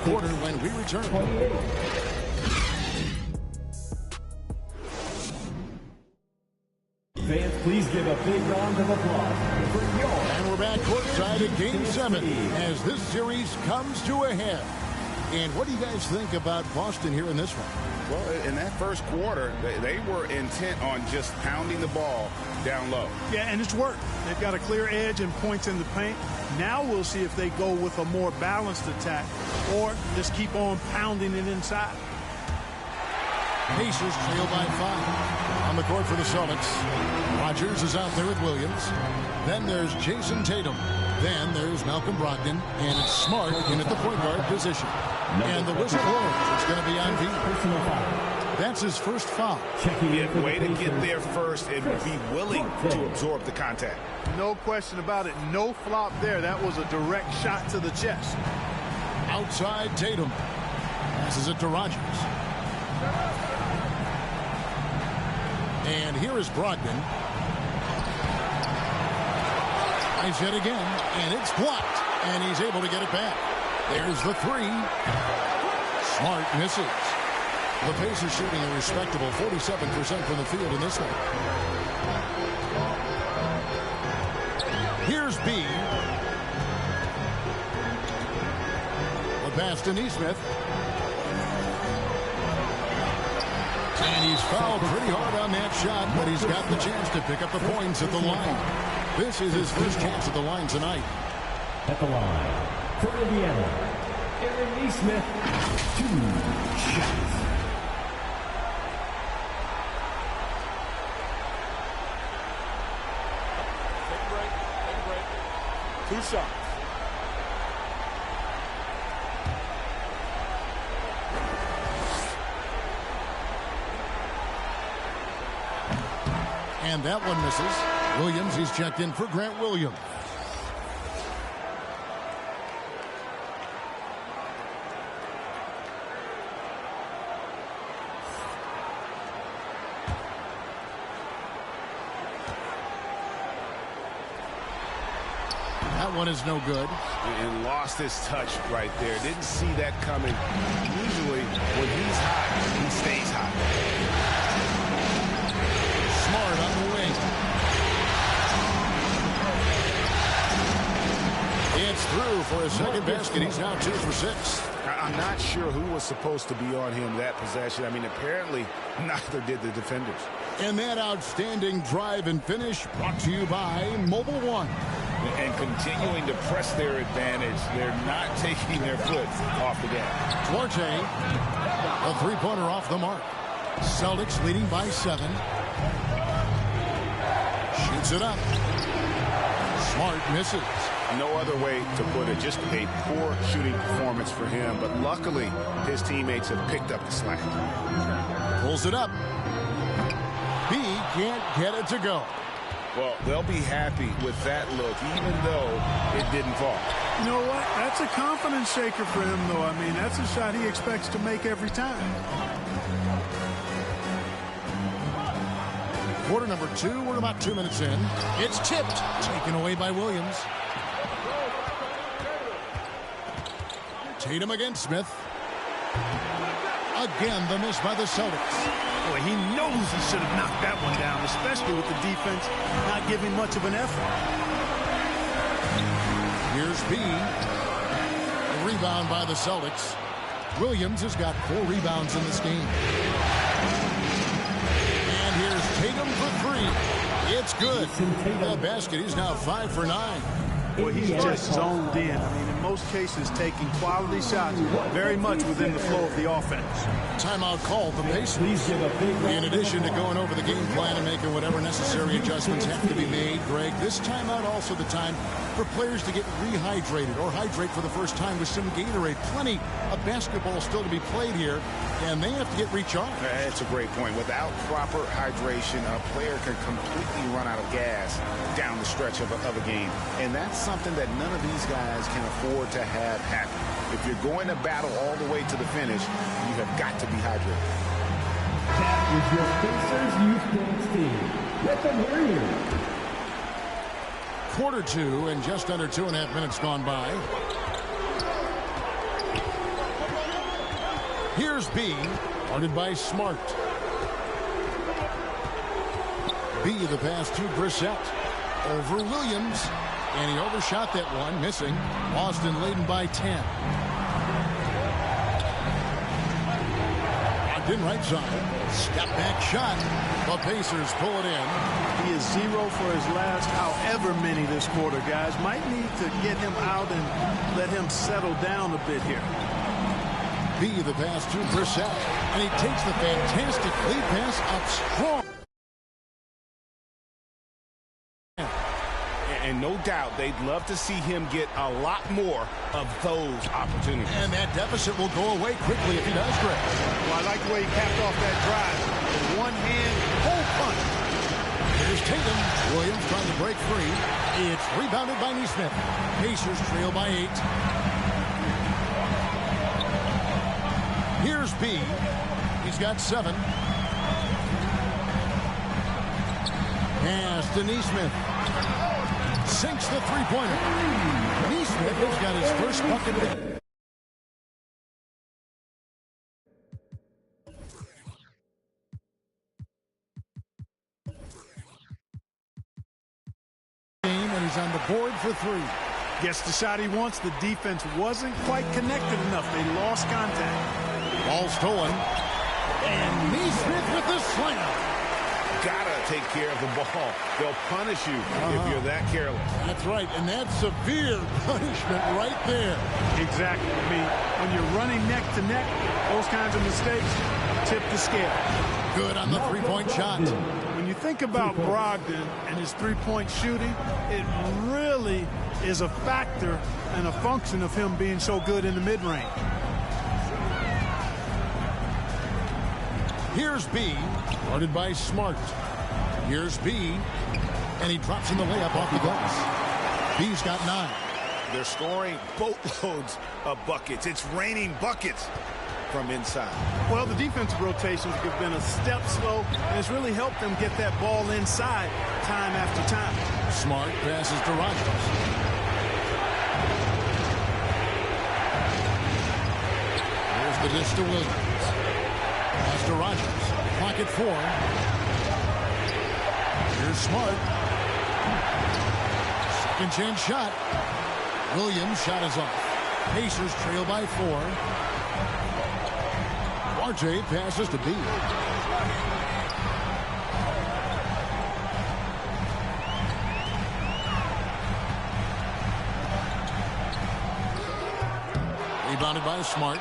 quarter when we return. 28. Fans, please give a big round of applause for your... And we're back courtside at Game 7 as this series comes to a head. And what do you guys think about Boston here in this one? Well, in that first quarter, they were intent on just pounding the ball down low. Yeah, and it's worked. They've got a clear edge and points in the paint. Now we'll see if they go with a more balanced attack or just keep on pounding it inside. Pacers trail by 5. On the court for the Celtics, Rodgers is out there with Williams. Then there's Jason Tatum. Then there's Malcolm Brogdon. And it's Smart in at the point guard position. And the whistle blows. It's going to be on V. Personal foul. That's his first foul. Checking in for Way the to get Pacers. there first and be willing to absorb the contact. No question about it. No flop there. That was a direct shot to the chest. Outside Tatum. Passes it to Rodgers. And here is Brogdon. Tries it again, and it's blocked. And he's able to get it back. There's the 3. Smart misses. The Pacers shooting a respectable 47% from the field in this one. Here's B. The pass to Nesmith. And he's fouled pretty hard on that shot, but he's got the chance to pick up the points at the line. This is his first chance at the line tonight. At the line, for Indiana, Aaron Nesmith, 2 shots. Take a break. 2 shots. And that one misses. Williams, he's checked in for Grant Williams. That one is no good. And lost his touch right there. Didn't see that coming. Usually, when he's hot, he stays hot. Smart on the wing. It's through for his second basket. He's now 2 for 6. I'm not sure who was supposed to be on him that possession. I mean, apparently, neither did the defenders. And that outstanding drive and finish brought to you by Mobile One. And continuing to press their advantage. They're not taking their foot off the gas. Duarte, a three-pointer off the mark. Celtics leading by 7. Shoots it up. Smart misses. No other way to put it. Just a poor shooting performance for him. But luckily, his teammates have picked up the slack. Pulls it up. B can't get it to go. Well, they'll be happy with that look, even though it didn't fall. You know what? That's a confidence shaker for him, though. I mean, that's a shot he expects to make every time. Quarter number 2. We're about 2 minutes in. It's tipped. Taken away by Williams. Tatum against Smith. Again, the miss by the Celtics. Boy, he knows he should have knocked that one down, especially with the defense not giving much of an effort. Here's B. A rebound by the Celtics. Williams has got 4 rebounds in this game. And here's Tatum for 3. It's good. The basket is now 5 for 9. Boy, he's just zoned in. I mean, in most cases, taking quality shots very much within the flow of the offense. Timeout called the Pacers. Please give a big round In addition to going over the game plan and making whatever necessary adjustments have to be made, Greg, this timeout also the time for players to get rehydrated or hydrate for the first time with some Gatorade. Plenty of basketball still to be played here, and they have to get recharged. That's a great point. Without proper hydration, a player can completely run out of gas down the stretch of a game. And that's something that none of these guys can afford to have happen. If you're going to battle all the way to the finish, you have got to be hydrated. That is your Pacers Youth Dance team. Let them hear you. Quarter 2 and just under 2.5 minutes gone by. Here's B, guarded by Smart. B, the pass to Brissett. Over Williams. And he overshot that one, missing. Boston leading by 10. Locked in right side. Step back shot. The Pacers pull it in. He is 0 for his last however many this quarter, guys. Might need to get him out and let him settle down a bit here. B, the pass to Brissett. And he takes the fantastic lead pass up strong. And no doubt they'd love to see him get a lot more of those opportunities. And that deficit will go away quickly if he does, Greg. Well, I like the way he capped off that drive. With one hand, whole punch. Here's Tatum. Williams trying to break free. It's rebounded by Neesmith. Pacers trail by 8. Here's B. He's got 7. Pass to Neesmith. Sinks the three-pointer. Neesmith has got his first bucket there. And he's on the board for 3. Gets the shot he wants. The defense wasn't quite connected enough. They lost contact. Ball stolen. And Neesmith with the slam. Gotta take care of the ball. They'll punish you if you're that careless. That's right, and that's severe punishment right there. Exactly. I mean, when you're running neck to neck, those kinds of mistakes tip the scale. Good on the three-point shot. When you think about Brogdon and his three-point shooting, it really is a factor and a function of him being so good in the mid-range. Here's B, guarded by Smart. Here's B, and he drops in the layup off the glass. B's got 9. They're scoring boatloads of buckets. It's raining buckets from inside. Well, the defensive rotations have been a step slow, and it's really helped them get that ball inside time after time. Smart passes to Rogers. Here's the dish to Williams. Pass to Rogers. Clock at 4. Here's Smart. Second chance shot. Williams' shot is off. Pacers trail by 4. RJ passes to B. Rebounded by Smart.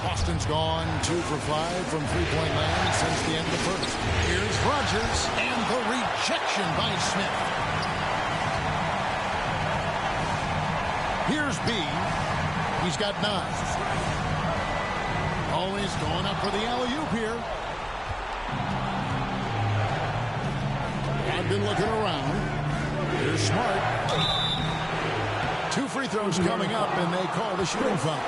Boston's gone 2 for 5 from three-point land since the end of the first. Here's Rogers, and the rejection by Smith. Here's B. He's got 9. Always going up for the alley-oop here. I've been looking around. Here's Smart. 2 free throws coming up, and they call the shooting foul.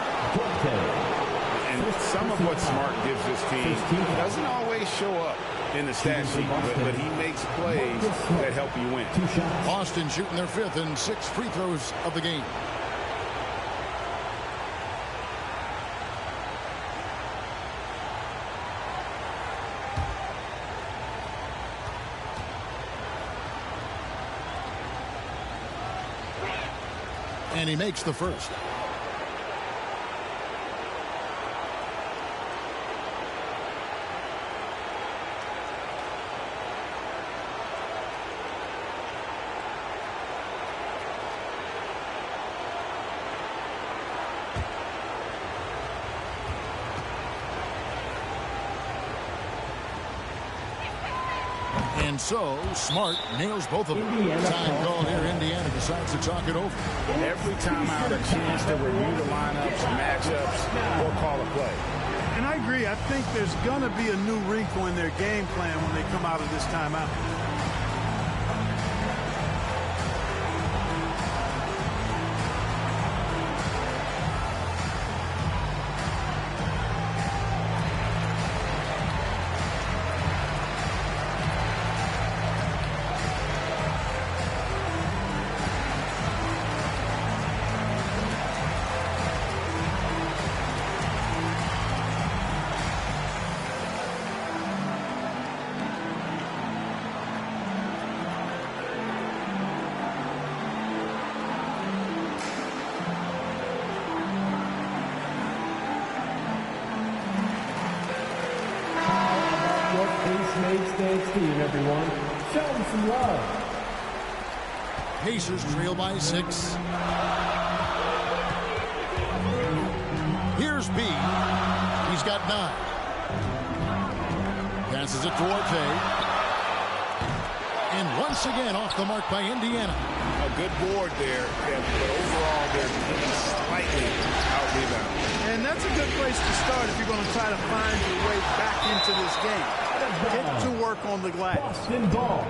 And some of what Smart gives this team doesn't always show up in the stat sheet, but he makes plays that help you win. Boston shooting their 5th and 6th free throws of the game. And he makes the first. And so, Smart nails both of them. Time called here. Indiana decides to talk it over. Every time out, a chance to review the lineups, matchups, or call a play. And I agree. I think there's going to be a new wrinkle in their game plan when they come out of this timeout. Ace Dance team, everyone. Show them some love. Pacers trail by 6. Here's B. He's got 9. Passes it to Orte. And once again off the mark by Indiana. A good board there, but overall they're being slightly out-rebounded. And that's a good place to start if you're going to try to find your way back into this game. Get to work on the glass. Boston ball.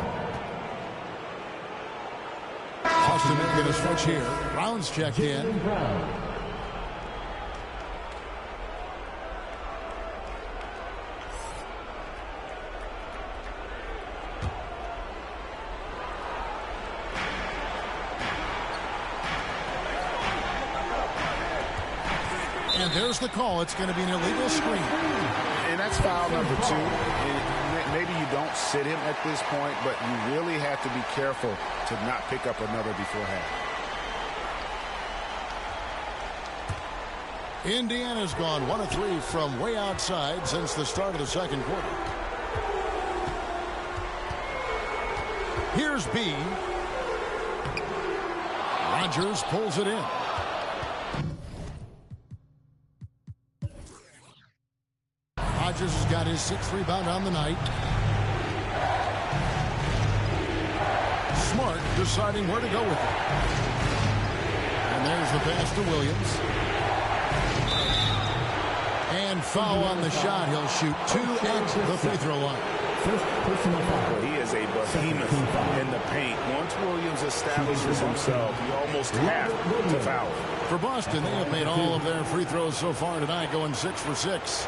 Boston making a switch here. Brown's checked in. Brown. And there's the call. It's going to be an illegal screen. And that's foul number 2. And maybe you don't sit him at this point, but you really have to be careful to not pick up another before half. Indiana's gone 1 of 3 from way outside since the start of the second quarter. Here's B. Rogers pulls it in. Rogers has got his 6th rebound on the night. Smart deciding where to go with it. And there's the pass to Williams. And foul on the shot. He'll shoot 2 at the free throw line. First personal foul. He is a behemoth in the paint. Once Williams establishes himself, you almost have to foul him. For Boston, they have made all of their free throws so far tonight, going 6 for 6.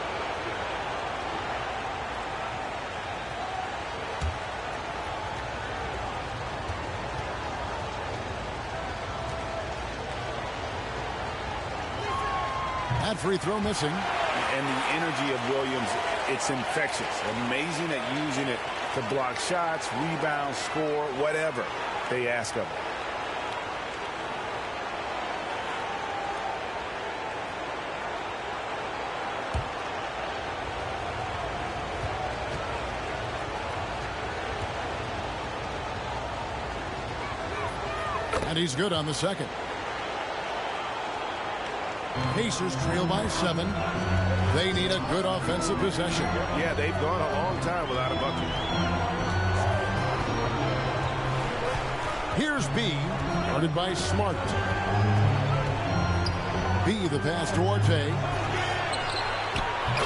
That free throw missing. And the energy of Williams, it's infectious. Amazing at using it to block shots, rebound, score, whatever they ask of him. And he's good on the second. Pacers trail by 7. They need a good offensive possession. Yeah, they've gone a long time without a bucket. Here's B, guarded by Smart. B, the pass to Orte.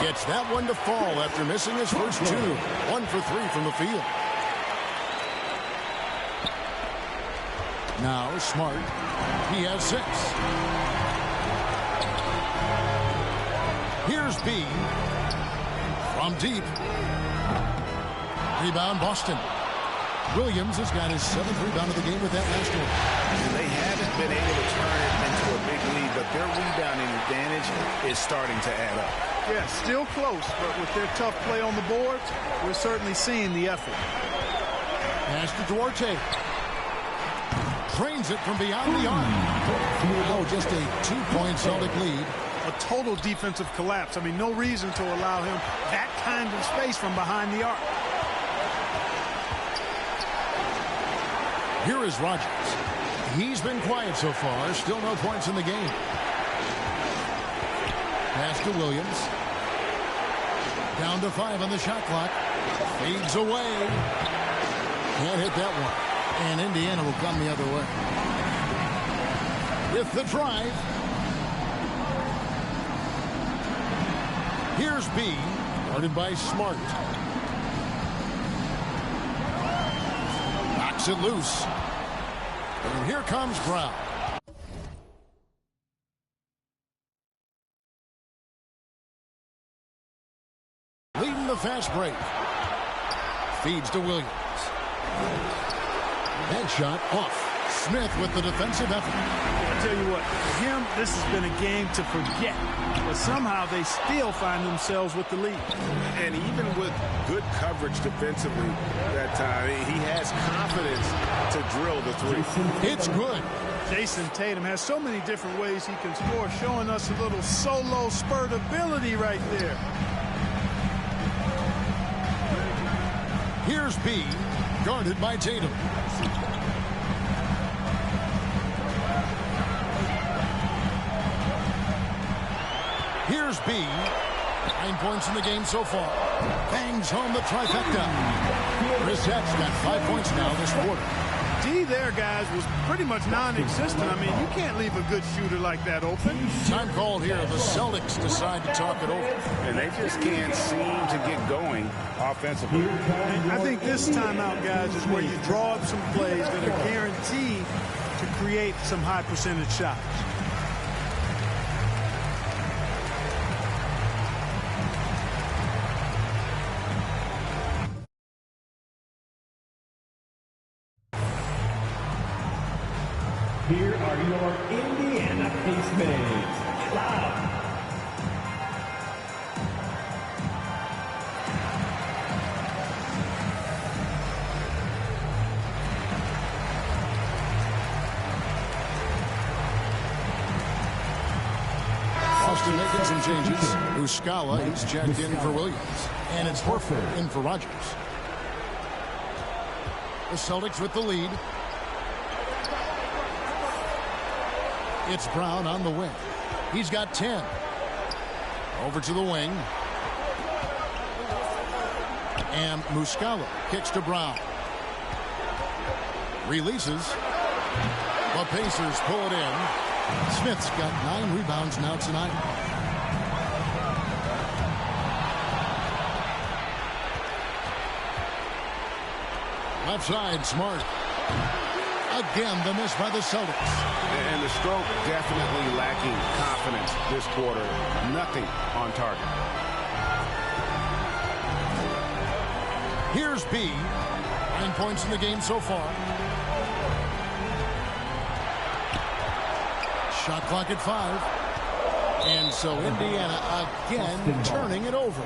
Gets that one to fall after missing his first 2. 1 for 3 from the field. Now Smart. He has 6. Here's B. From deep. Rebound Boston. Williams has got his 7th rebound of the game with that last one. And they haven't been able to turn it into a big lead, but their rebounding advantage is starting to add up. Yeah, still close, but with their tough play on the boards, we're certainly seeing the effort. Pass to Duarte. Drains it from beyond the arc. Oh, just a 2-point Celtic lead. A total defensive collapse. I mean, no reason to allow him that kind of space from behind the arc. Here is Rogers. He's been quiet so far. Still no points in the game. Pass to Williams. Down to 5 on the shot clock. Fades away. Can't hit that one. And Indiana will come the other way. With the drive. Here's B, guarded by Smart. Knocks it loose. And here comes Brown. Leading the fast break. Feeds to Williams. Headshot off. Smith with the defensive effort. I tell you what, for him, this has been a game to forget. But somehow they still find themselves with the lead. And even with good coverage defensively that time, he has confidence to drill the 3. It's good. Jason Tatum has so many different ways he can score, showing us a little solo spurt ability right there. Here's B, guarded by Tatum. Here's B. 9 points in the game so far. Bangs home the trifecta. Brissett's got 5 points now this quarter. D there, guys, was pretty much non-existent. I mean, you can't leave a good shooter like that open. Time called here. The Celtics decide to talk it over. And they just can't seem to get going offensively. I think this timeout, guys, is where you draw up some plays that are guaranteed to create some high percentage shots. Here are your Indiana Pacemates. Wow. Boston making some changes. Muscala, he's checked in for Williams. And it's Horford in for Rogers. The Celtics with the lead. It's Brown on the wing. He's got 10. Over to the wing. And Muscala kicks to Brown. Releases. The Pacers pull it in. Smith's got 9 rebounds now tonight. Left side, Smart. Again, the miss by the Celtics. And the stroke definitely lacking confidence this quarter. Nothing on target. Here's B. 9 points in the game so far. Shot clock at 5. And so Indiana again turning it over.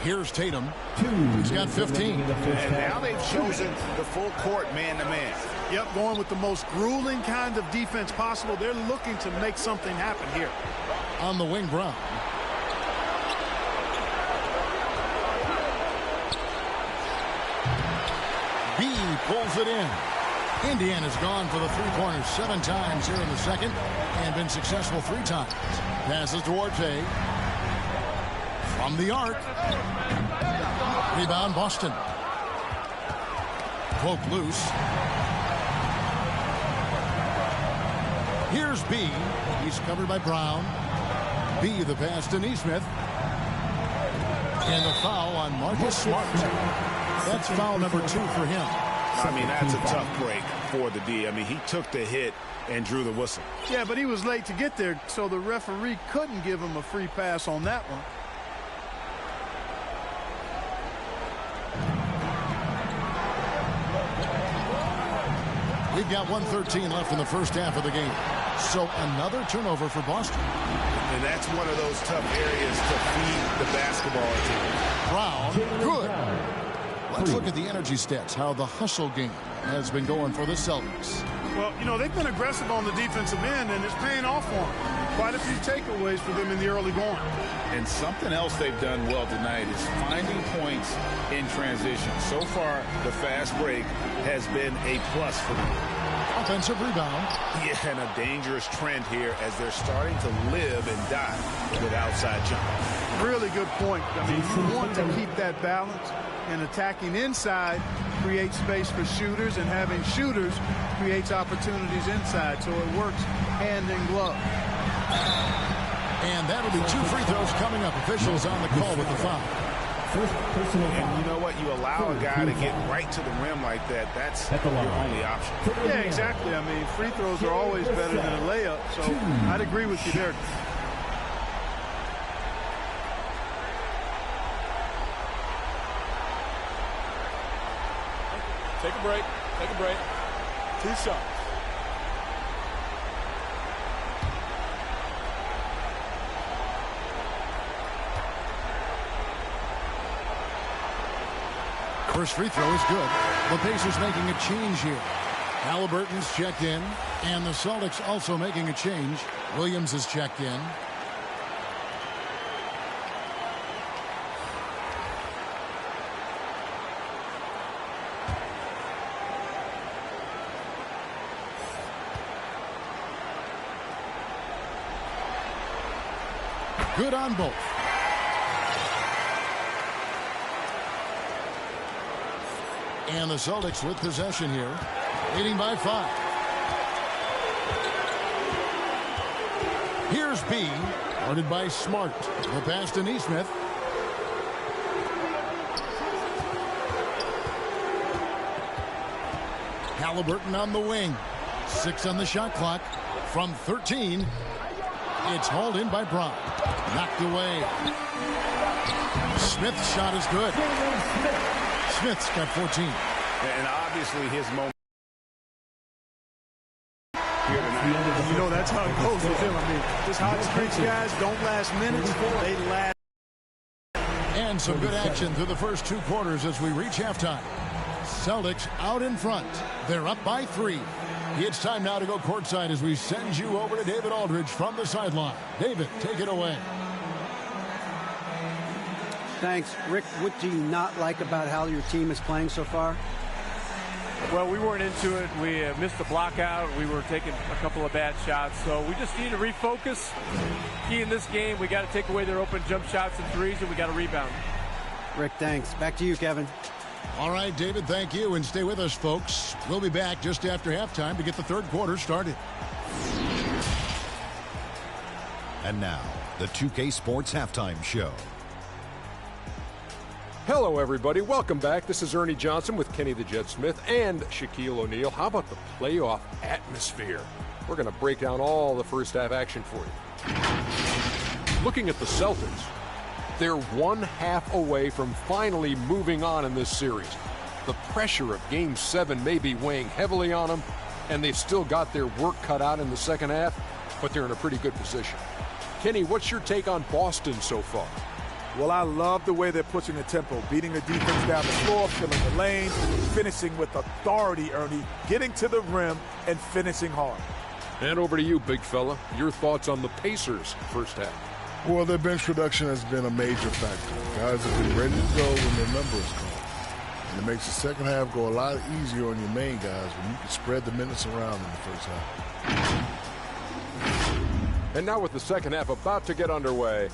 Here's Tatum. He's got 15. And now they've chosen the full court man-to-man. Yep, going with the most grueling kind of defense possible. They're looking to make something happen here. On the wing, Brown. B pulls it in. Indiana's gone for the three-pointers 7 times here in the second and been successful 3 times. Passes to Orte. From the arc. Rebound, Boston. Poke loose. Here's B. He's covered by Brown. B, the pass to Nesmith. And the foul on Marcus Smart. That's foul number 2 for him. I mean, that's a tough break for the D. I mean, he took the hit and drew the whistle. Yeah, but he was late to get there, so the referee couldn't give him a free pass on that one. We've got 1:13 left in the first half of the game. So another turnover for Boston. And that's one of those tough areas to feed the basketball team. Brown, good. Let's look at the energy stats, how the hustle game has been going for the Celtics. Well, you know, they've been aggressive on the defensive end, and it's paying off for them. Quite a few takeaways for them in the early going. And something else they've done well tonight is finding points in transition. So far, the fast break has been a plus for them. Offensive rebound. Yeah, and a dangerous trend here as they're starting to live and die with outside jump. Really good point. I mean, you want to keep that balance, and attacking inside creates space for shooters, and having shooters creates opportunities inside, so it works hand in glove. And that'll be 2 free throws coming up. Officials on the call with the foul. And you know what? You allow a guy to get right to the rim like that. That's your only option. Yeah, exactly. I mean, free throws are always better than a layup, so I'd agree with you there. Take a break. Take a break. 2 shots. First free throw is good. The Pacers making a change here. Halliburton's checked in, and the Celtics also making a change. Williams is checked in. Good on both. And the Celtics with possession here, leading by 5. Here's B, guarded by Smart. The pass to Nesmith. Halliburton on the wing. 6 on the shot clock. From 13, it's hauled in by Brown. Knocked away. Smith's shot is good. Smith's got 14. And obviously his moment here You know, that's how it goes with him. I mean, this hot streaks guys don't last minutes. They last. And some good action through the first 2 quarters as we reach halftime. Celtics out in front. They're up by 3. It's time now to go courtside as we send you over to David Aldridge from the sideline. David, take it away. Thanks. Rick, what do you not like about how your team is playing so far? Well, we weren't into it. We missed the block out. We were taking a couple of bad shots. So we just need to refocus. Key in this game, we got to take away their open jump shots and threes, and we got to rebound. Rick, thanks. Back to you, Kevin. All right, David, thank you. And stay with us, folks. We'll be back just after halftime to get the third quarter started. And now, the 2K Sports Halftime Show. Hello, everybody. Welcome back. This is Ernie Johnson with Kenny the Jet Smith and Shaquille O'Neal. How about the playoff atmosphere? We're going to break down all the first half action for you. Looking at the Celtics, they're 1/2 away from finally moving on in this series. The pressure of Game 7 may be weighing heavily on them, and they've still got their work cut out in the second half, but they're in a pretty good position. Kenny, what's your take on Boston so far? Well, I love the way they're pushing the tempo, beating the defense down the floor, filling the lane, finishing with authority, Ernie, getting to the rim and finishing hard. And over to you, big fella. Your thoughts on the Pacers first half? Well, their bench production has been a major factor. Guys have been ready to go when their number is called. And it makes the second half go a lot easier on your main guys when you can spread the minutes around in the first half. And now with the second half about to get underway,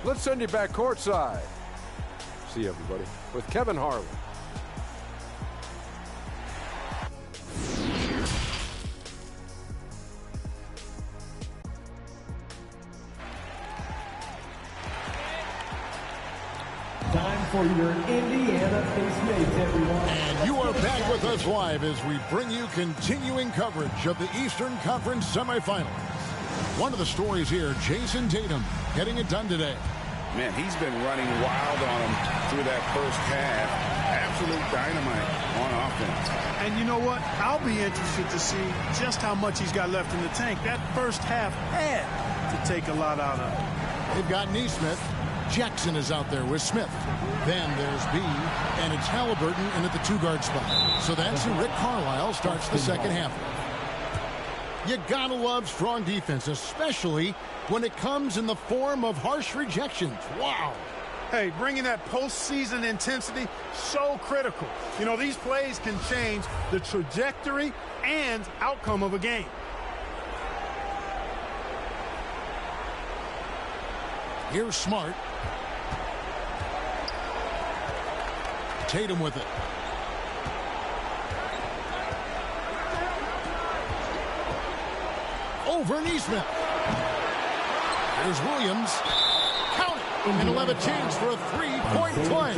let's send you back courtside. See everybody with Kevin Harlan. Time for your Indiana face mates, everyone. And you are back with us live as we bring you continuing coverage of the Eastern Conference semifinals. One of the stories here, Jason Tatum getting it done today. Man, he's been running wild on him through that first half. Absolute dynamite on offense. And you know what? I'll be interested to see just how much he's got left in the tank. That first half had to take a lot out of him. They've got Nesmith. Jackson is out there with Smith. Then there's B, and it's Halliburton in at the 2-guard spot. So that's who Rick Carlisle starts the second half with. You gotta love strong defense, especially when it comes in the form of harsh rejections. Wow. Hey, bringing that postseason intensity, so critical. You know, these plays can change the trajectory and outcome of a game. Here's Smart. Tatum with it. Over Nesmith. There's Williams. Count it. And he'll have a chance for a three-point play.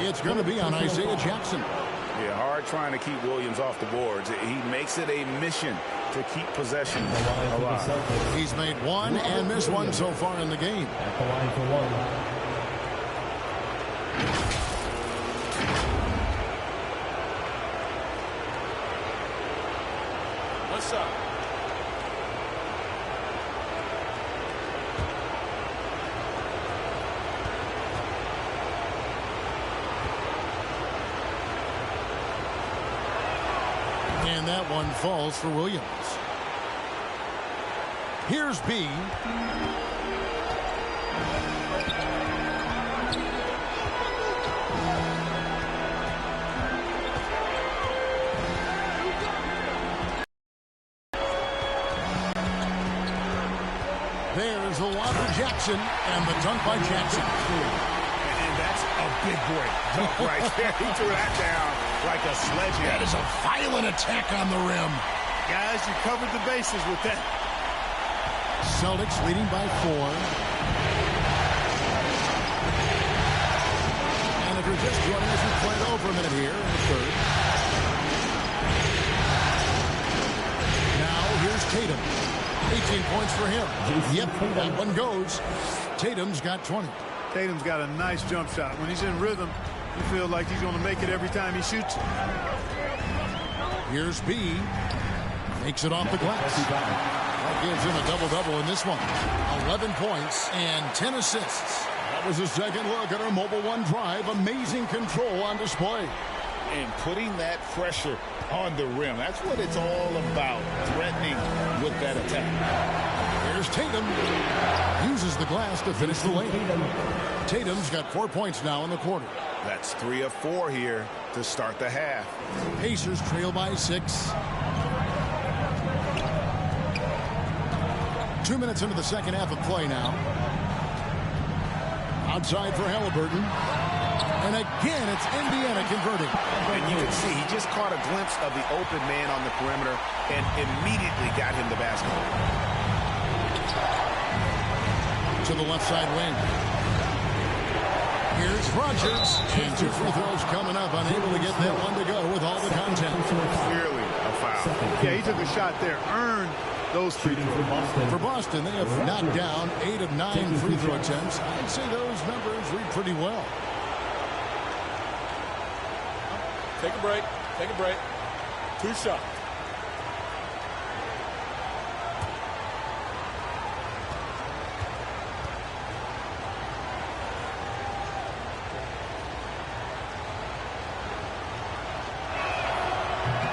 It's going to be on Isaiah Jackson. Yeah, hard trying to keep Williams off the boards. He makes it a mission to keep possession alive. He's made one and missed one so far in the game. At the line for one. What's up? And that one falls for Williams. Here's B. There's a lob for Jackson, and the dunk by Jackson. And that's a big boy dunk right there. He threw that down like a sledgehammer. That is a violent attack on the rim. Guys, you covered the bases with that. Celtics leading by 4. And if you're just joining us, we've played over a minute here in the third. Now here's Tatum. 18 points for him. Yep, that one goes. Tatum's got 20. Tatum's got a nice jump shot. When he's in rhythm, you feel like he's going to make it every time he shoots it. Here's B. Makes it off the glass. That gives him a double-double in this one. 11 points and 10 assists. That was a second look at our Mobile One drive. Amazing control on display. And putting that pressure on the rim. That's what it's all about, threatening with that attack. Here's Tatum. Uses the glass to finish the lane. Tatum's got 4 points now in the quarter. That's 3 of 4 here to start the half. Pacers trail by 6. 2 minutes into the second half of play now. Outside for Halliburton. And again, it's Indiana converting. And you can see he just caught a glimpse of the open man on the perimeter and immediately got him the basketball. To the left side wing. Here's Rogers. And 2 free throws coming up. Unable to get that one to go with all the contact. Clearly a foul. Yeah, he took a shot there. Earned those free throws. For Boston, they have knocked down 8 of 9 free throw attempts. I'd say those numbers read pretty well. Take a break. Take a break. 2 shots.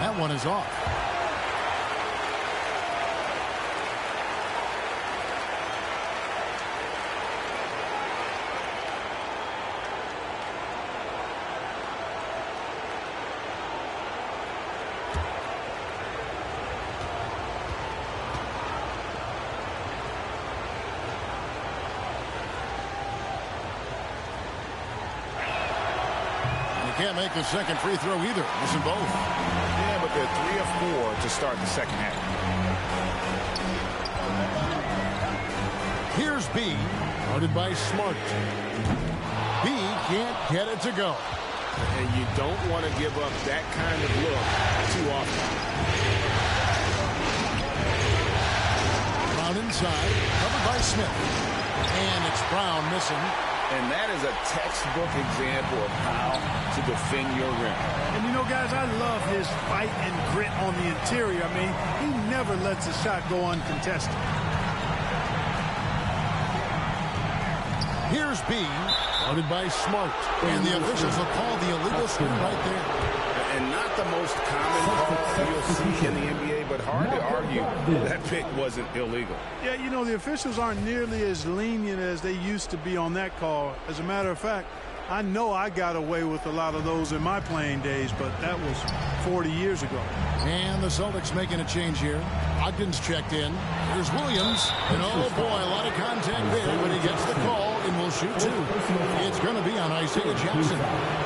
That one is off. Can't make the second free throw either. Missing both. Yeah, but they're 3 of 4 to start the second half. Here's B. Guarded by Smart. B can't get it to go. And you don't want to give up that kind of look too often. Brown inside. Covered by Smith. And it's Brown missing. And that is a textbook example of how to defend your rim. And you know, guys, I love his fight and grit on the interior. I mean, he never lets a shot go uncontested. Here's B, guarded by Smart. And the officials will call the illegal screen right there. And not the most common call you'll see in the NBA, but hard to argue that pick wasn't illegal. Yeah, you know, the officials aren't nearly as lenient as they used to be on that call. As a matter of fact, I know I got away with a lot of those in my playing days, but that was 40 years ago. And the Celtics making a change here. Ogden's checked in. Here's Williams. And oh boy, a lot of contact there, but he gets the call and will shoot 2. It's going to be on Isaiah Jackson.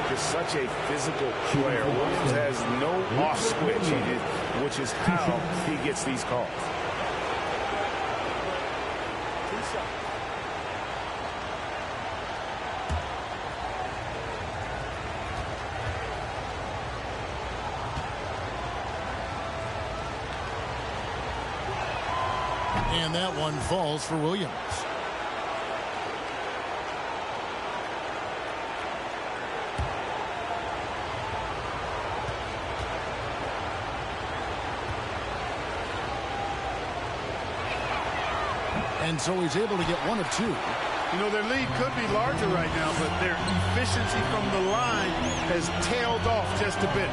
Just such a physical player. Williams has no off switch, which is how he gets these calls. And that one falls for Williams. And so he's able to get 1 of 2. You know, their lead could be larger right now, but their efficiency from the line has tailed off just a bit.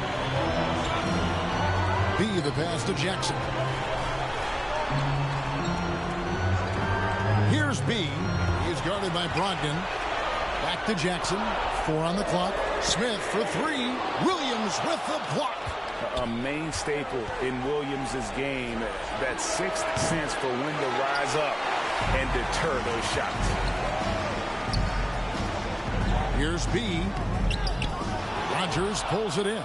B, the pass to Jackson. Here's B. He's guarded by Brogdon. Back to Jackson. 4 on the clock. Smith for 3. Williams with the block. A main staple in Williams' game, that sixth sense for when to rise up and deter those shots. Here's B. Rogers pulls it in.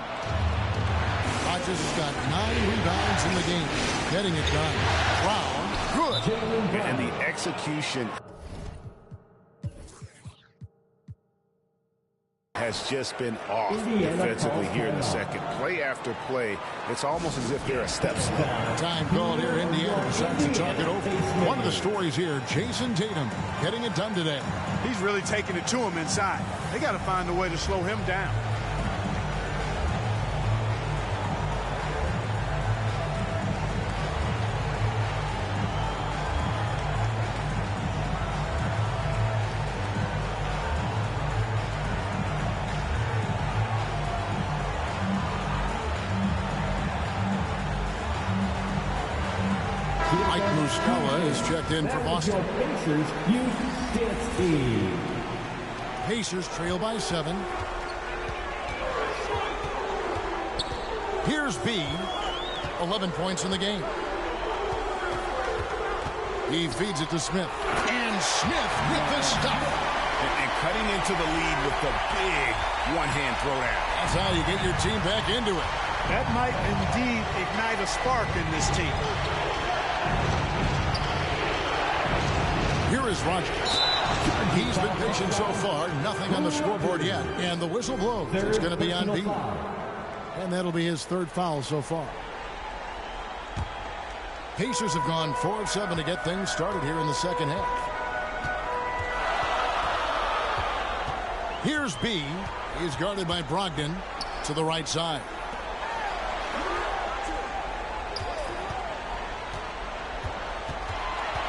Rogers has got 9 rebounds in the game. Getting it done. Brown, good. And the execution has just been off defensively here in the second. Play after play, it's almost as if they're a step slow. Time called here. Indiana decides to talk it over. One of the stories here, Jason Tatum getting it done today. He's really taking it to him inside. They got to find a way to slow him down. Mike Muscala is checked in for Boston. Pacers trail by 7. Here's B. 11 points in the game. He feeds it to Smith. And Smith with the stop. And cutting into the lead with the big one-hand throwdown. That's how you get your team back into it. That might indeed ignite a spark in this team. Here is Rogers. He's been patient so far. Nothing on the scoreboard yet. And the whistle blows. It's going to be on B. And that'll be his 3rd foul so far. Pacers have gone 4 of 7 to get things started here in the second half. Here's B. He's guarded by Brogdon to the right side.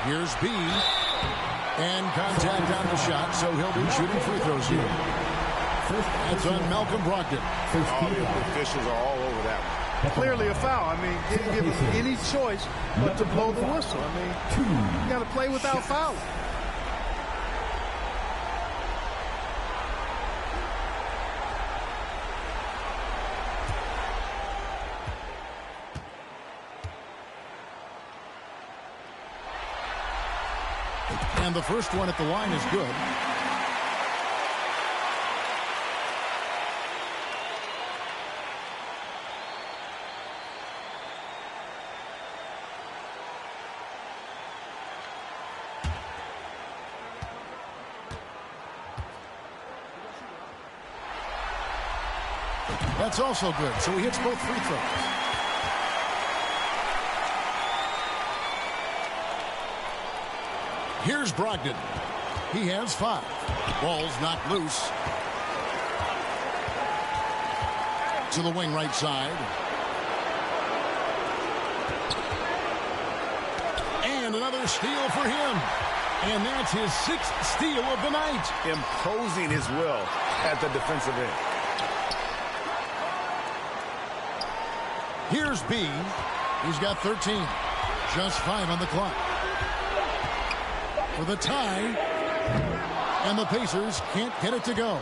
Here's B. And contact on the shot, so he'll be shooting free throws here. That's on Malcolm Brogdon. The officials are all over that one. Clearly a foul. I mean, didn't give him any choice but to blow the whistle. I mean, you got to play without fouling. And the first one at the line is good. That's also good. So he hits both free throws. Here's Brogdon. He has 5. Ball's knocked loose. To the wing right side. And another steal for him. And that's his 6th steal of the night. Imposing his will at the defensive end. Here's B. He's got 13. Just 5 on the clock. For the tie. And the Pacers can't get it to go.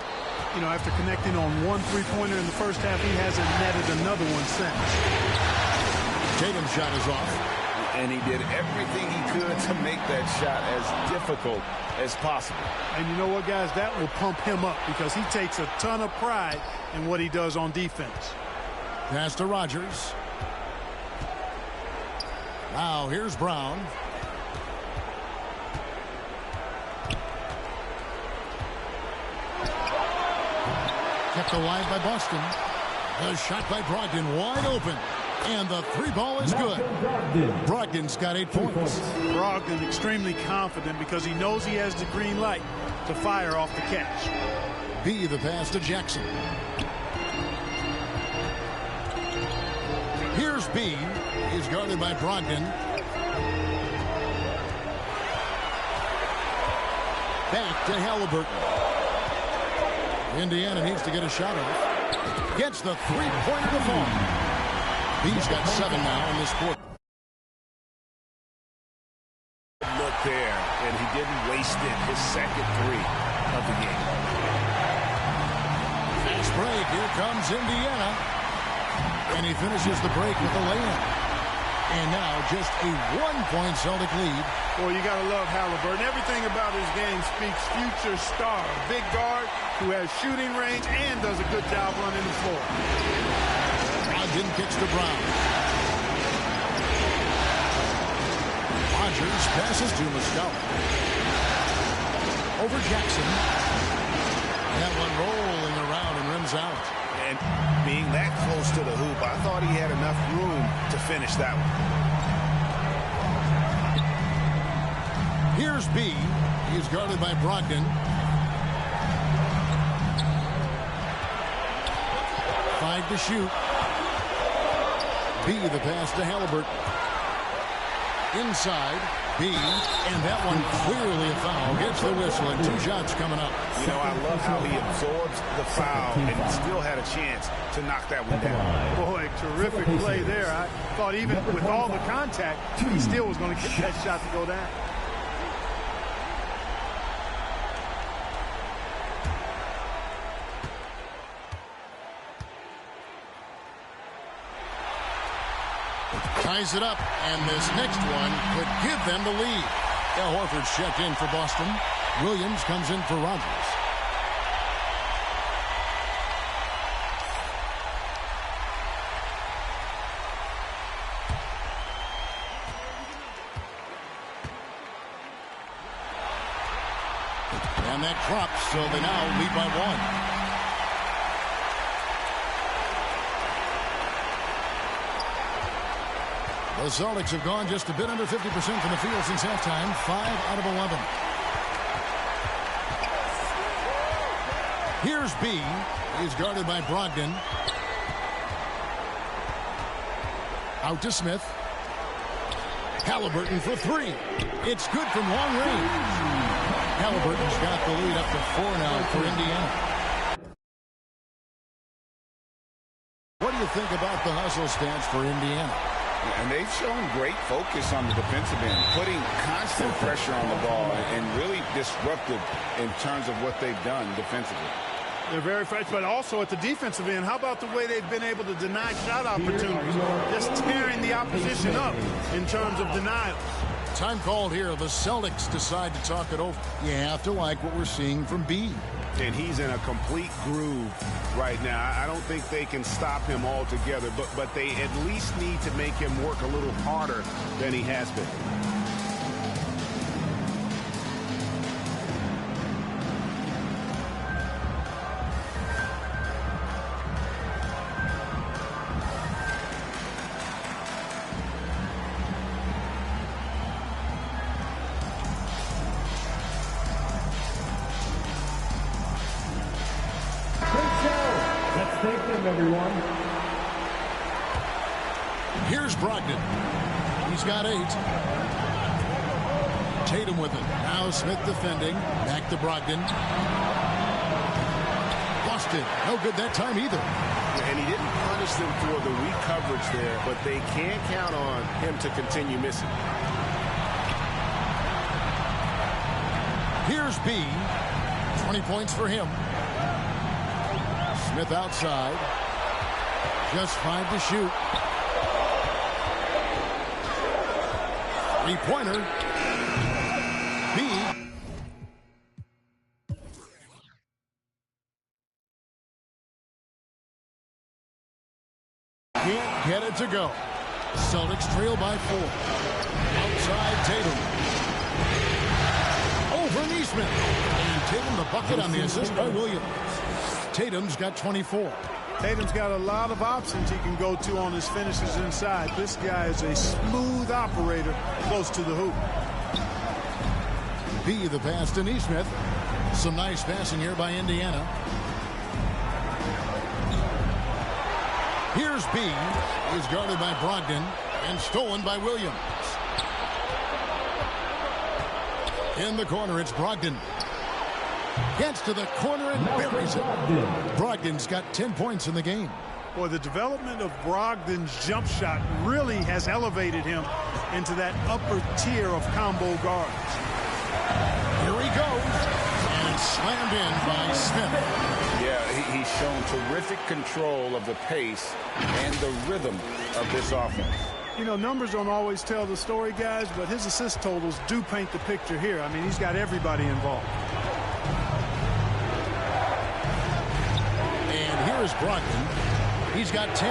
You know, after connecting on 1 3-pointer in the first half, he hasn't netted another one since. Tatum's shot is off. And he did everything he could to make that shot as difficult as possible. And you know what, guys? That will pump him up because he takes a ton of pride in what he does on defense. Pass to Rogers. Now here's Brown. Kept alive by Boston. A shot by Brogdon, wide open. And the 3-ball is good. Brogdon's got 8 points. Brogdon extremely confident because he knows he has the green light to fire off the catch. B, the pass to Jackson. Here's B. He's guarded by Brogdon. Back to Halliburton. Indiana needs to get a shot off. Gets the 3-pointer to fall. B's got 7 now in this quarter. Look there, and he didn't waste it. His second 3 of the game. Fast break. Here comes Indiana. And he finishes the break with a lay-in. And now just a 1-point Celtic lead. Boy, you got to love Halliburton. Everything about his game speaks future star. Big guard who has shooting range and does a good job running the floor. Brogdon kicks to Brown. Rogers passes to Muscala. Over Jackson. That one rolling around and rims out. And being that close to the hoop, I thought he had enough room to finish that one. Here's B. He's guarded by Brogdon. 5 to shoot. B, the pass to Halliburton. Inside, B, and that one clearly a foul. Gets the whistle, and 2 shots coming up. You know, I love how he absorbs the foul and still had a chance to knock that one down. Boy, terrific play there. I thought even with all the contact, he still was going to get that shot to go down. Ties it up, and this next one could give them the lead. Al Horford's checked in for Boston. Williams comes in for Rogers. And that drops, so they now lead by 1. The Celtics have gone just a bit under 50% from the field since halftime. 5 out of 11. Here's B. He's guarded by Brogdon. Out to Smith. Halliburton for 3. It's good from long range. Halliburton's got the lead up to 4 now for Indiana. What do you think about the hustle stance for Indiana? And they've shown great focus on the defensive end, putting constant pressure on the ball and really disruptive in terms of what they've done defensively. They're very fresh, but also at the defensive end, how about the way they've been able to deny shot opportunities, just tearing the opposition up in terms of denials. Time called here. The Celtics decide to talk it over. You have to like what we're seeing from B. And he's in a complete groove right now. I don't think they can stop him altogether, but they at least need to make him work a little harder than he has been. Everyone. Here's Brogdon. He's got 8. Tatum with it. Now Smith defending. Back to Brogdon. Busted. No good that time either. And he didn't punish them for the weak coverage there, but they can't count on him to continue missing. Here's B. 20 points for him. Smith outside. Just 5 to shoot. 3-pointer. B. Can't get it to go. Celtics trail by 4. Outside Tatum. Over Neesmith. And Tatum the bucket on the assist by Williams. Tatum's got 24. Tatum's got a lot of options he can go to on his finishes inside. This guy is a smooth operator close to the hoop. B, the pass to Neesmith. Some nice passing here by Indiana. Here's B. He's guarded by Brogdon and stolen by Williams. In the corner, it's Brogdon. Gets to the corner and buries it. Brogdon's got 10 points in the game. Well, the development of Brogdon's jump shot really has elevated him into that upper tier of combo guards. Here he goes, and slammed in by Smith. Yeah, he's shown terrific control of the pace and the rhythm of this offense. You know, numbers don't always tell the story, guys, but his assist totals do paint the picture here. I mean, he's got everybody involved. And here is Brogdon. He's got 10.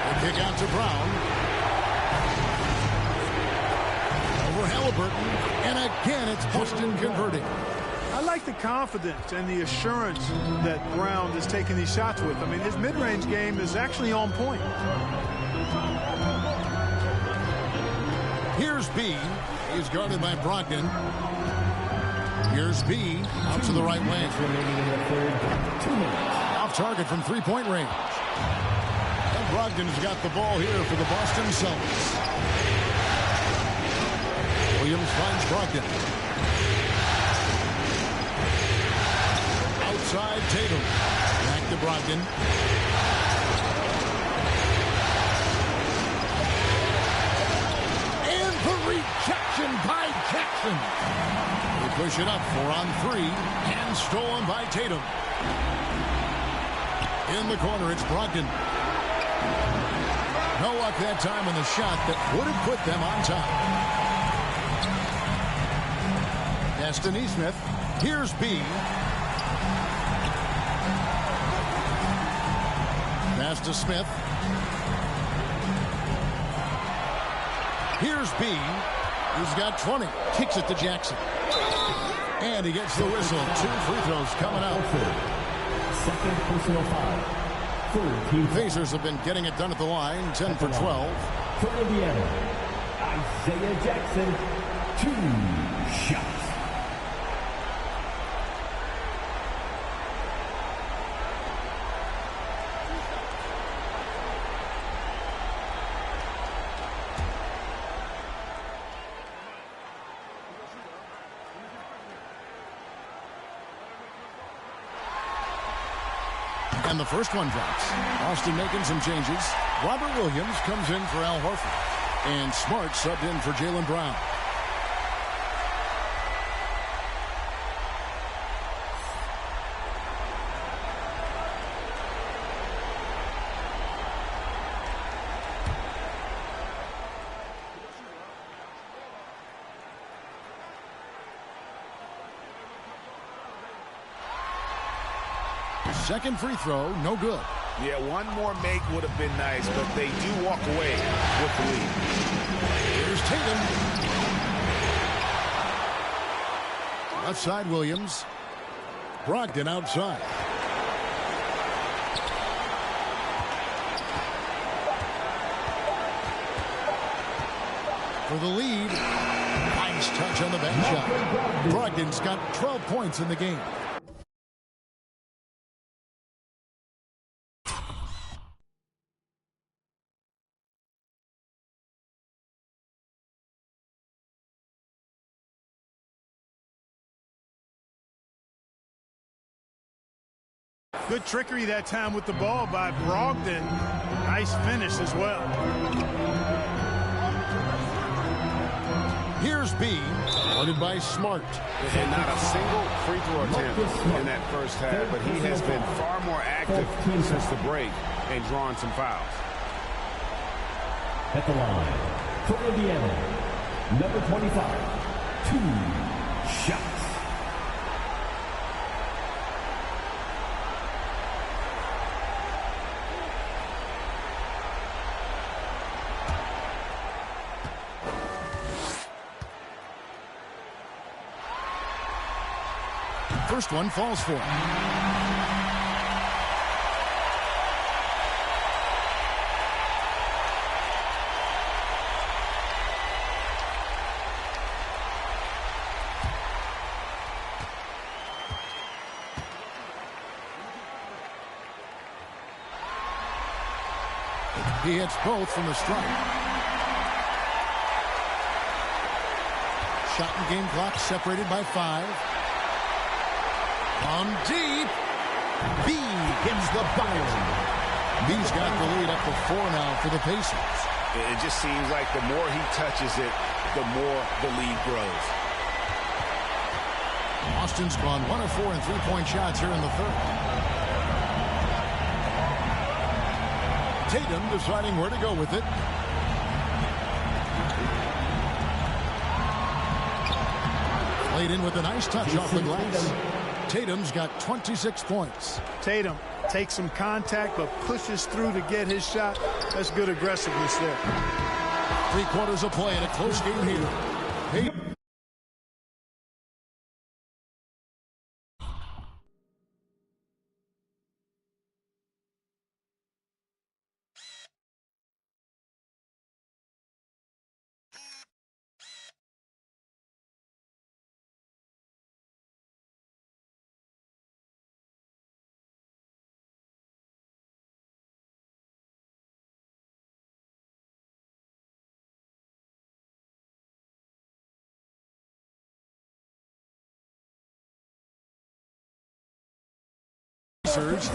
They kick out to Brown. Over Halliburton. And again, it's Boston converting. I like the confidence and the assurance that Brown is taking these shots with. I mean, his mid-range game is actually on point. Here's B. He's guarded by Brogdon. Here's B. Out to the right wing. Off target from three-point range. And Brogdon's got the ball here for the Boston Celtics. Williams finds Brogdon. Outside Tatum. Back to Brogdon. And the rejection by Jackson. They push it up 4-on-3. And stolen by Tatum. In the corner, it's Brogdon. No luck that time on the shot that would have put them on top. Pass to Nesmith. Here's B. Pass to Smith. Here's B. He's got 20. Kicks it to Jackson. And he gets the whistle. 2 free throws coming out. Second personal foul. Third team. Pacers have been getting it done at the line. 10 for 12. For Indiana, Isaiah Jackson, 2 shots. And the first one drops. Austin making some changes. Robert Williams comes in for Al Horford. And Smart subbed in for Jaylen Brown. Second free throw, no good. Yeah, one more make would have been nice, but they do walk away with the lead. Here's Tatum. Left side, Williams. Brogdon outside. For the lead. Nice touch on the back shot. Brogdon's got 12 points in the game. Good trickery that time with the ball by Brogdon. Nice finish as well. Here's B, guarded by Smart. And not a single free throw attempt in that first half, but he has been far more active since the break and drawn some fouls. At the line, for Indiana, number 25, 2 shots. First one falls for him. He hits both from the stripe. Shot and game clock separated by 5. On deep. B hits the bucket. B's got the lead up to 4 now for the Pacers. It just seems like the more he touches it, the more the lead grows. Austin's gone 1 of 4 in three-point shots here in the third. Tatum deciding where to go with it. Played in with a nice touch off the glass. Tatum's got 26 points. Tatum takes some contact but pushes through to get his shot. That's good aggressiveness there. 3/4 of play in a close game here. Hey.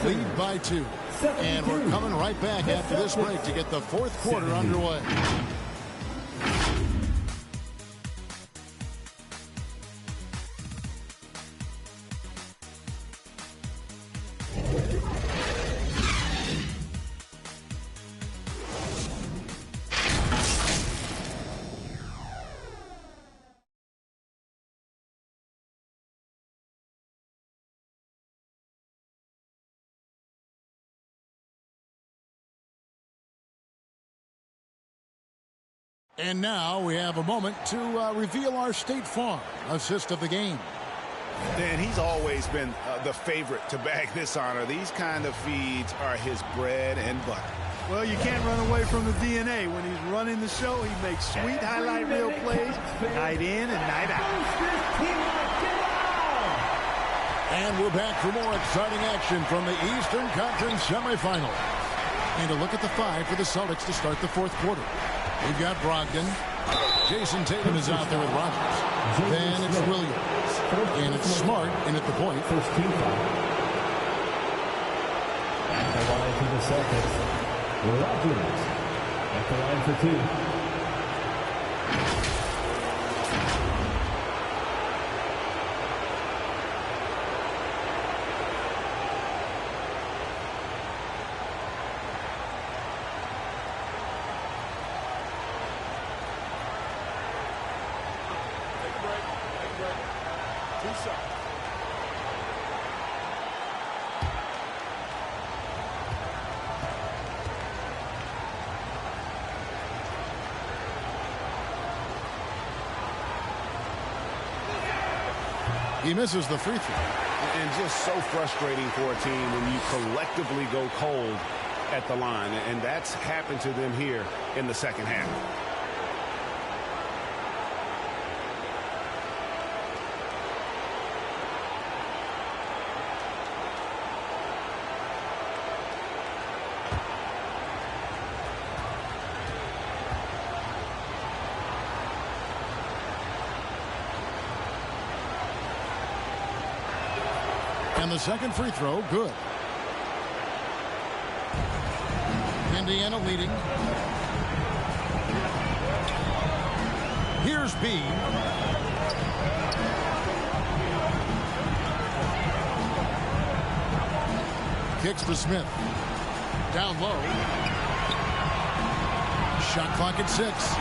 Lead by 2. And we're coming right back after this break to get the 4th quarter underway. And now we have a moment to reveal our State Farm assist of the game. Dan, he's always been the favorite to bag this honor. These kind of feeds are his bread and butter. Well, you can't run away from the DNA. When he's running the show, he makes sweet highlight reel plays night in and night out. And we're back for more exciting action from the Eastern Conference semifinal. And a look at the 5 for the Celtics to start the 4th quarter. We've got Brogdon. Jason Tatum is out there with Rogers. Then it's Williams. And it's Smart in at the point. First team foul. At the line for the Celtics, Rogers. At the line for 2. He misses the free throw. And just so frustrating for a team when you collectively go cold at the line. And that's happened to them here in the second half. And the second free throw, good. Indiana leading. Here's B. Kicks to Smith. Down low. Shot clock at 6.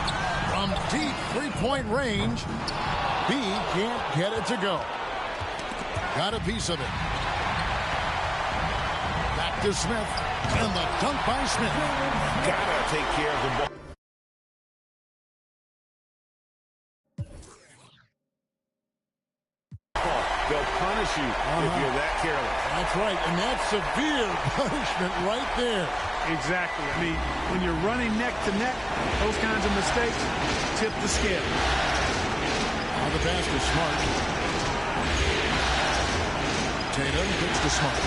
From deep three-point range, B can't get it to go. Got a piece of it. Back to Smith. And the dunk by Smith. Gotta take care of the ball. They'll punish you if you're that careless. That's right, and that's severe punishment right there. Exactly. I mean, when you're running neck to neck, those kinds of mistakes tip the scale. Now the pass to Smart. Tatum kicks to Smart.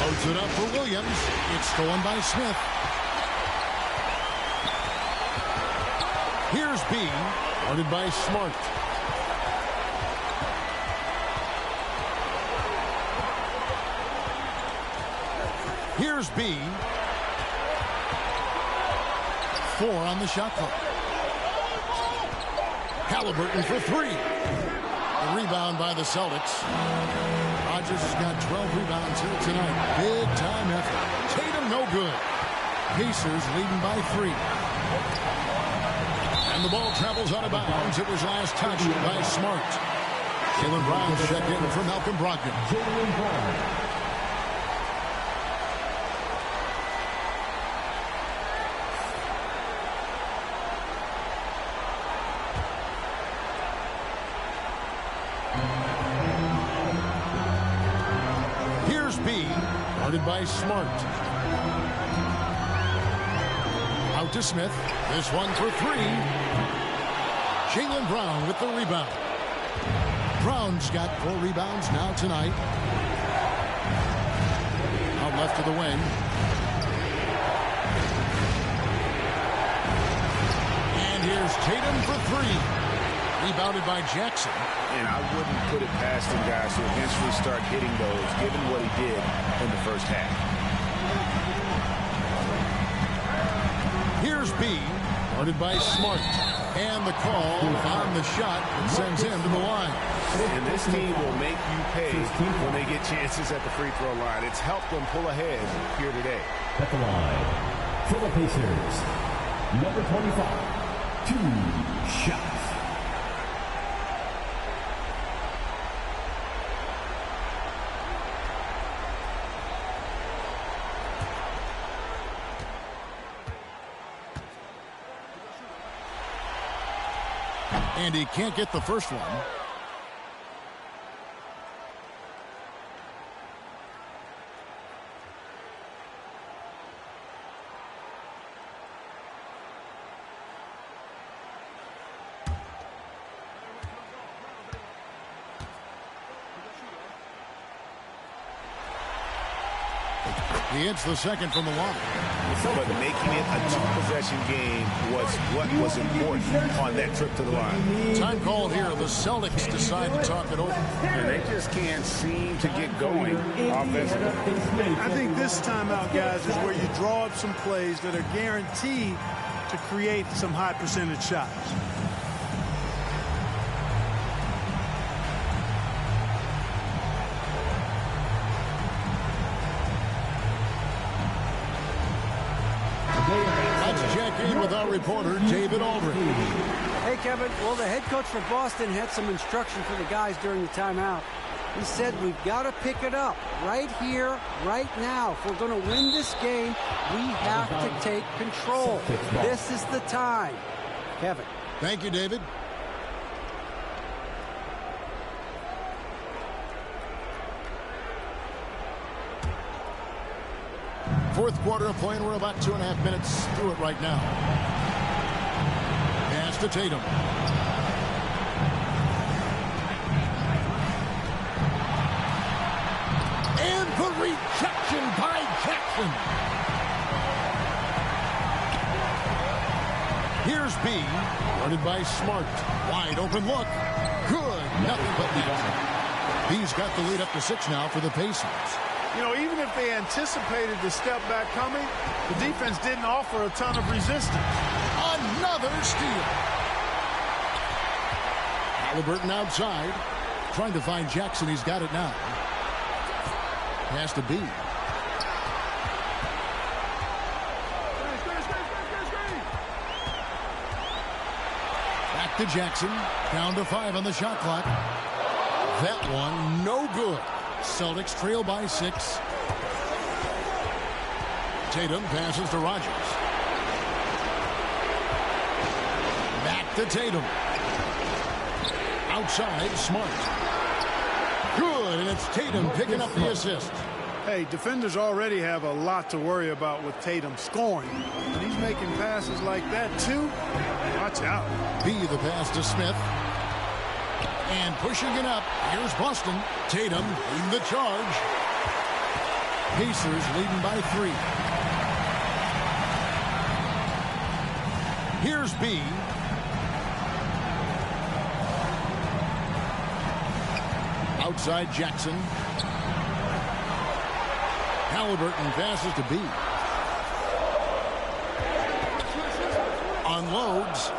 Loads it up for Williams. It's stolen by Smith. Here's B, guarded by Smart. Here's B. 4 on the shot clock. Halliburton for 3. The rebound by the Celtics. Rodgers has got 12 rebounds here tonight. Big time effort. Tatum no good. Pacers leading by 3. And the ball travels out of bounds. It was last touched by Smart. Jaylen Brown check in for Malcolm Brogdon. Jaylen Brown. Here's B, guarded by Smart. Out to Smith. This one for 3. Jaylen Brown with the rebound. Brown's got 4 rebounds now tonight. Out left to the wing. And here's Tatum for 3. Rebounded by Jackson. And I wouldn't put it past him, guys, to eventually start hitting those, given what he did in the first half. Here's B, guarded by Smart. And the call on the shot that sends him to the line. And this team will make you pay when they get chances at the free throw line. It's helped them pull ahead here today. At the line, for the Pacers, number 25, 2 shots. And he can't get the first one. He hits the second from the line. But making it a 2-possession game was what was important on that trip to the line. Time called here. The Celtics decide to talk it over. And they just can't seem to get going offensively. I think this timeout, guys, is where you draw up some plays that are guaranteed to create some high percentage shots. Let's check in with our reporter, David Aldridge. Hey, Kevin. Well, the head coach for Boston had some instruction for the guys during the timeout. He said, we've got to pick it up right here, right now. If we're going to win this game, we have to take control. This is the time. Kevin. Thank you, David. Fourth quarter of play, and we're about 2.5 minutes through it right now. Pass to Tatum. And the rejection by Jackson. Here's B, guarded by Smart. Wide open look. Good. Nothing but net. B's got the lead up to 6 now for the Pacers. You know, even if they anticipated the step back coming, the defense didn't offer a ton of resistance. Another steal. Halliburton outside, trying to find Jackson. He's got it now. Pass to B. Back to Jackson. Down to 5 on the shot clock. That one, no good. Celtics trail by 6. Tatum passes to Rodgers. Back to Tatum. Outside, Smart. Good, and it's Tatum picking up the assist. Hey, defenders already have a lot to worry about with Tatum scoring. And he's making passes like that, too. Watch out. B, the pass to Smith. And pushing it up, here's Boston. Tatum leading the charge. Pacers leading by 3. Here's B. Outside Jackson. Halliburton passes to B. Unloads.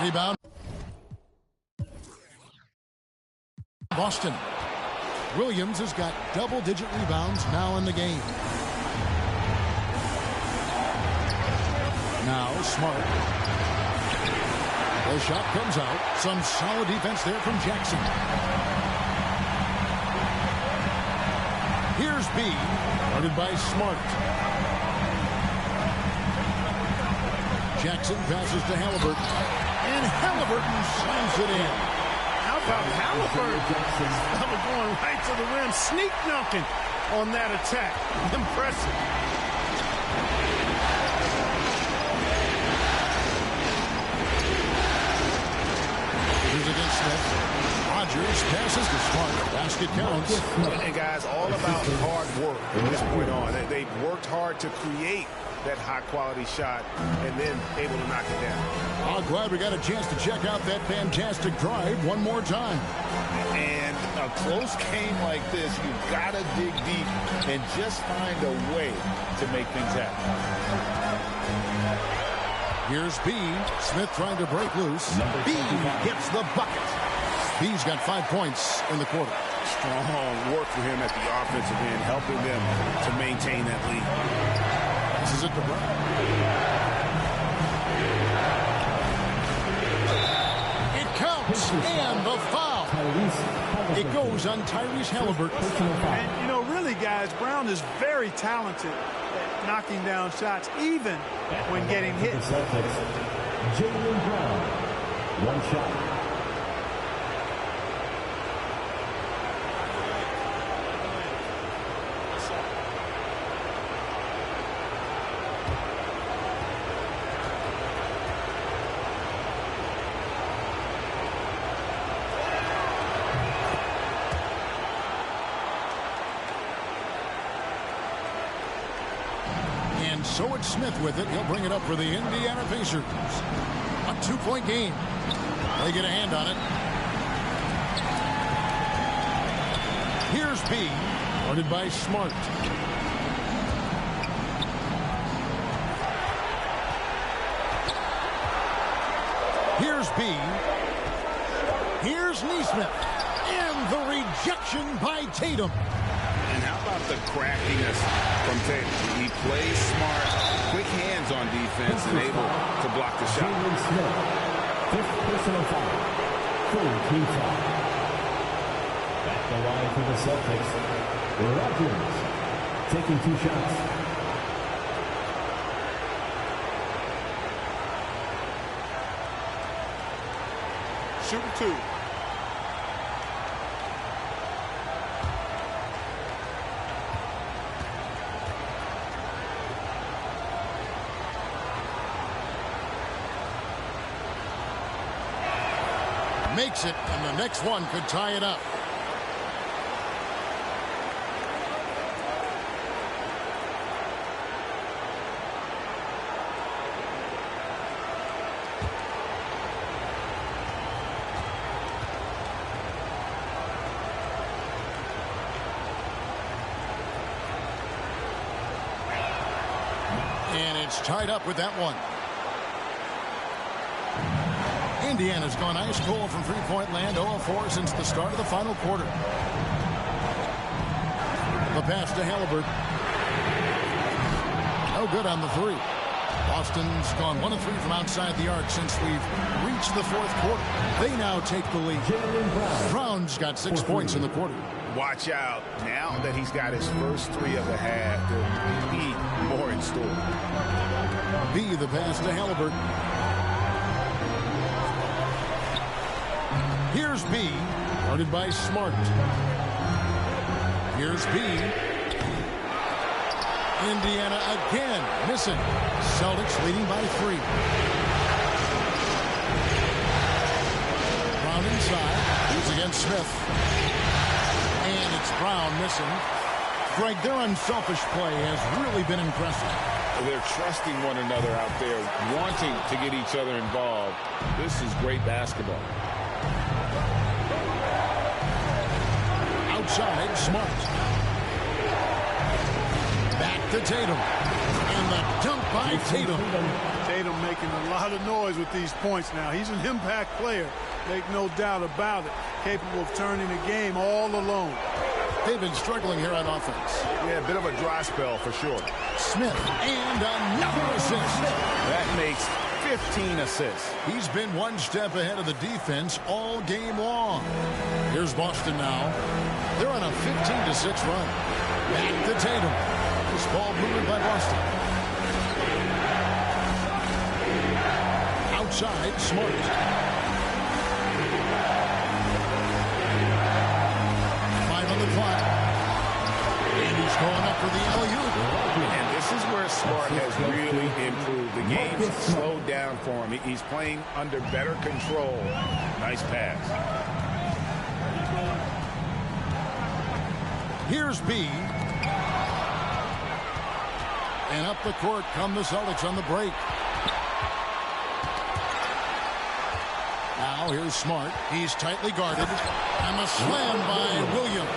Rebound. Boston. Williams has got double-digit rebounds now in the game. Now Smart. The shot comes out. Some solid defense there from Jackson. Here's B, guarded by Smart. Jackson passes to Halliburton. And Halliburton slams it in. How about Halliburton? Going right to the rim, sneak dunking on that attack. Impressive. Here's against Smith. Rogers passes to Smart. Basket counts. And guys, all about hard work from this point on. They've worked hard to create that high-quality shot and then able to knock it down. Oh, glad we got a chance to check out that fantastic drive one more time. And a close game like this, you've got to dig deep and just find a way to make things happen. Here's B. Smith trying to break loose. B gets the bucket. B's got 5 points in the quarter. Strong work for him at the offensive end, helping them to maintain that lead. This is it to Brown. It counts, and the foul. It goes on Tyrese Halliburton. And, you know, really, guys, Brown is very talented at knocking down shots, even when getting hit. Jaylen Brown, one shot. So it's Smith with it. He'll bring it up for the Indiana Pacers. A 2-point game. They get a hand on it. Here's B, guarded by Smart. Here's B. Here's Neesmith. And the rejection by Tatum. And how about the craftiness from Tatum? He plays smart, quick hands on defense, and able to block the shot. Jalen Smith, fifth personal foul, full team foul. Back the line for the Celtics. Rogers taking 2 shots. Shooting 2. Makes it, and the next one could tie it up. And it's tied up with that one. Indiana's gone ice cold from three-point land, 0-4 since the start of the final quarter. The pass to Halliburton. No good on the 3. Boston's gone 1 of 3 from outside the arc since we've reached the 4th quarter. They now take the lead. Brown's got 6 points in the quarter. Watch out. Now that he's got his first 3 of the half, there'll be more in store. B, the pass to Halliburton. Here's B, guarded by Smart. Here's B. Indiana again missing. Celtics leading by 3. Brown inside. He's against Smith. And it's Brown missing. Greg, their unselfish play has really been impressive. They're trusting one another out there, wanting to get each other involved. This is great basketball. Outside, Smart. Back to Tatum. And the dunk by Tatum. Tatum making a lot of noise with these points now. He's an impact player. Make no doubt about it. Capable of turning the game all alone. They've been struggling here on offense. Yeah, a bit of a dry spell for sure. Smith and another assist. That makes 15 assists. He's been one step ahead of the defense all game long. Here's Boston now. They're on a 15-6 run. Back to Tatum. This ball moved by Boston. Outside, Smart. On the clock. And he's going up for the alley-oop. And this is where Smart has really improved. The game's slowed down for him. He's playing under better control. Nice pass. Here's B. And up the court come the Celtics on the break. Now here's Smart. He's tightly guarded. And the slam by Williams.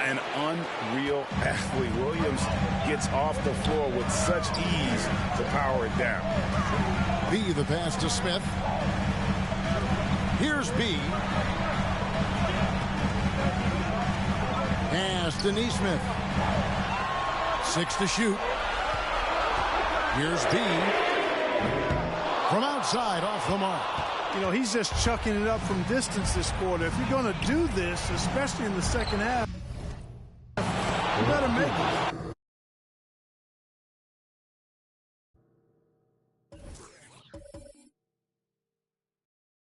An unreal athlete. Williams gets off the floor with such ease to power it down. B, the pass to Smith. Here's B. Pass to Neesmith. 6 to shoot. Here's B. From outside, off the mark. You know, he's just chucking it up from distance this quarter. If you're going to do this, especially in the second half, you better make it.